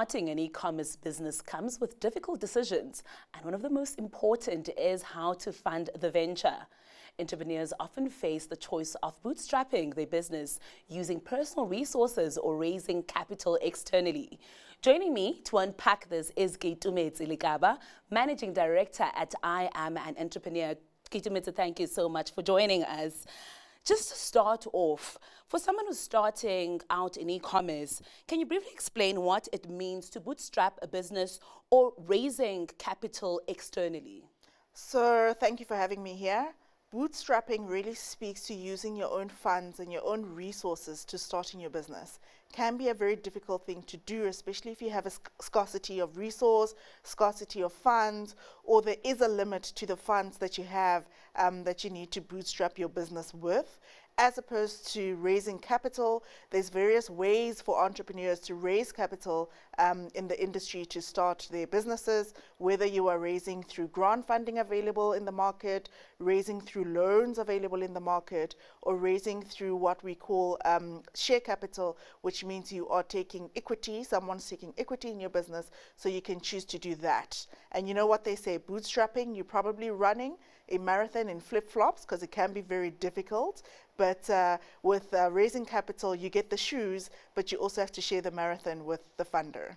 Starting an e-commerce business comes with difficult decisions, and one of the most important is how to fund the venture. Entrepreneurs often face the choice of bootstrapping their business using personal resources or raising capital externally. Joining me to unpack this is Keitumetse Lekaba, Managing Director at I Am an Entrepreneur. Keitumetse, thank you so much for joining us. Just to start off, for someone who's starting out in e-commerce, can you briefly explain what it means to bootstrap a business or raising capital externally? So thank you for having me here. Bootstrapping really speaks to using your own funds and your own resources to starting your business. Can be a very difficult thing to do, especially if you have a scarcity of resource, scarcity of funds, or there is a limit to the funds that you have that you need to bootstrap your business with. As opposed to raising capital, there's various ways for entrepreneurs to raise capital in the industry to start their businesses, whether you are raising through grant funding available in the market, raising through loans available in the market, or raising through what we call share capital, which means you are taking equity, someone's taking equity in your business, so you can choose to do that. And you know what they say, bootstrapping, you're probably running a marathon in flip-flops because it can be very difficult. But with raising capital, you get the shoes, but you also have to share the marathon with the funder.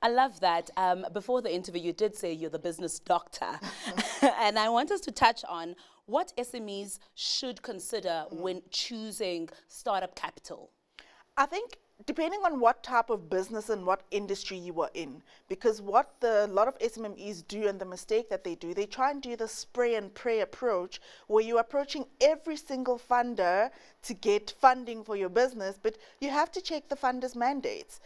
I love that. Before the interview, you did say you're the business doctor. And I want us to touch on what SMEs should consider when choosing startup capital. I think depending on what type of business and what industry you are in, because what a lot of SMEs do and the mistake that they do, they try and do the spray and pray approach where you're approaching every single funder to get funding for your business, but you have to check the funder's mandates.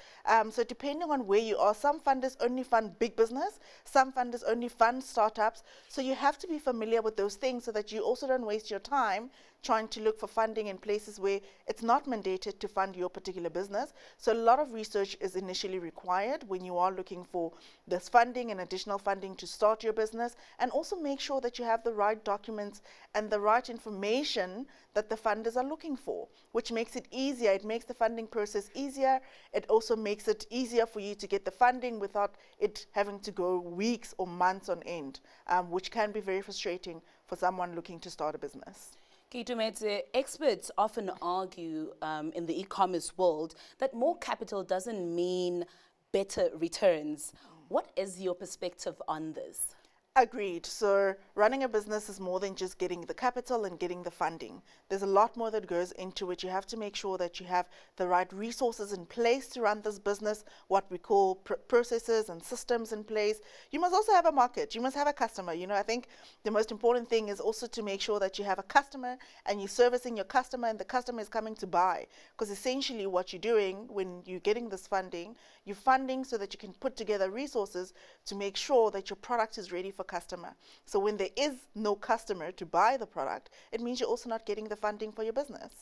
So depending on where you are, some funders only fund big business, some funders only fund startups, so you have to be familiar with those things so that you also don't waste your time trying to look for funding in places where it's not mandated to fund your particular business. So a lot of research is initially required when you are looking for this funding and additional funding to start your business, and also make sure that you have the right documents and the right information that the funders are looking for, which makes it easier. It makes the funding process easier. It also makes it easier for you to get the funding without it having to go weeks or months on end, which can be very frustrating for someone looking to start a business. Keitumetse, experts often argue in the e-commerce world that more capital doesn't mean better returns. What is your perspective on this? Agreed. So running a business is more than just getting the capital and getting the funding. There's a lot more that goes into it. You have to make sure that you have the right resources in place to run this business, what we call processes and systems in place. You must also have a market. You must have a customer. You know, I think the most important thing is also to make sure that you have a customer and you're servicing your customer and the customer is coming to buy. Because essentially what you're doing when you're getting this funding, you're funding so that you can put together resources to make sure that your product is ready for customer. So when there is no customer to buy the product, it means you're also not getting the funding for your business.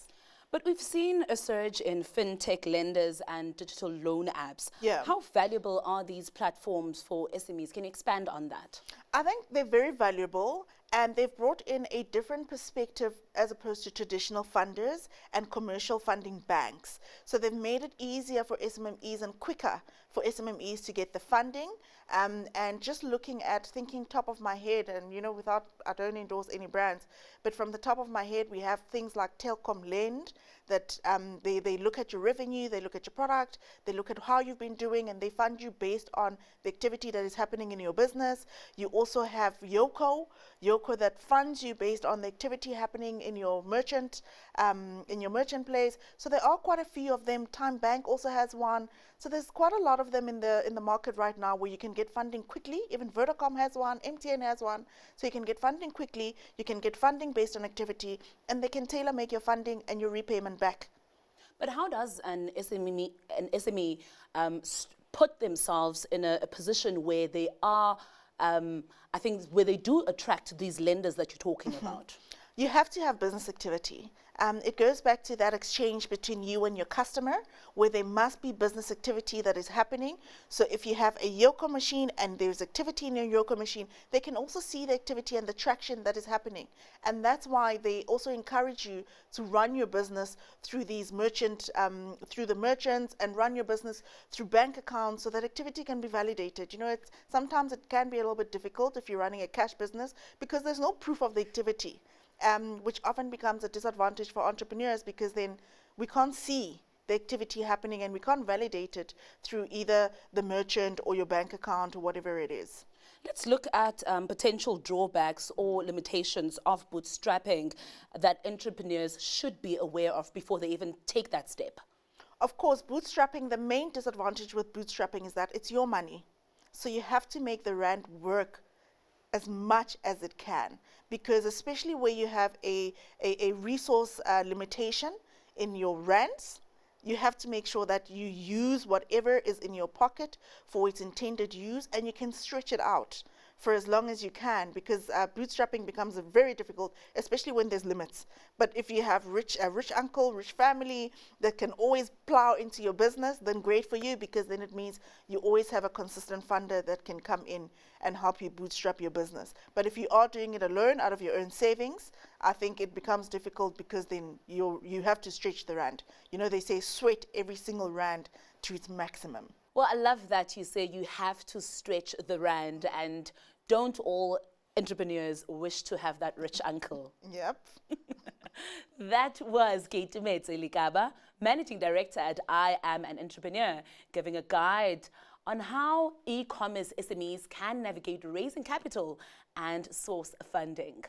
But we've seen a surge in fintech lenders and digital loan apps. Yeah. How valuable are these platforms for SMEs? Can you expand on that? I think they're very valuable, and they've brought in a different perspective as opposed to traditional funders and commercial funding banks. So they've made it easier for SMEs and quicker for SMEs to get the funding. And just looking at, thinking top of my head, and you know, I don't endorse any brands, but from the top of my head, we have things like Telkom Lend, that they look at your revenue, they look at your product, they look at how you've been doing, and they fund you based on the activity that is happening in your business. You also have Yoko that funds you based on the activity happening in your merchant place. So there are quite a few of them. Time Bank also has one. So there's quite a lot of them in the market right now where you can get funding quickly. Even Vodacom has one, MTN has one. So you can get funding quickly, you can get funding based on activity, and they can tailor make your funding and your repayment back. But how does an SME put themselves in a position where they are, I think, where they do attract these lenders that you're talking about? You have to have business activity. It goes back to that exchange between you and your customer, where there must be business activity that is happening. So if you have a Yoko machine and there's activity in your Yoko machine, they can also see the activity and the traction that is happening. And that's why they also encourage you to run your business through these through the merchants, and run your business through bank accounts, so that activity can be validated. You know, sometimes it can be a little bit difficult if you're running a cash business, because there's no proof of the activity. Which often becomes a disadvantage for entrepreneurs, because then we can't see the activity happening and we can't validate it through either the merchant or your bank account or whatever it is. Let's look at potential drawbacks or limitations of bootstrapping that entrepreneurs should be aware of before they even take that step. Of course, bootstrapping, the main disadvantage with bootstrapping is that it's your money. So you have to make the rand work as much as it can, because especially where you have a resource limitation in your rands, you have to make sure that you use whatever is in your pocket for its intended use, and you can stretch it out for as long as you can, because bootstrapping becomes very difficult, especially when there's limits. But if you have a rich uncle, rich family that can always plow into your business, then great for you, because then it means you always have a consistent funder that can come in and help you bootstrap your business. But if you are doing it alone out of your own savings, I think it becomes difficult, because then you have to stretch the rand. You know, they say sweat every single rand to its maximum. Well, I love that you say you have to stretch the rand, and don't all entrepreneurs wish to have that rich uncle. Yep. That was Keitumetse Lekaba, Managing Director at I Am an Entrepreneur, giving a guide on how e-commerce SMEs can navigate raising capital and source funding.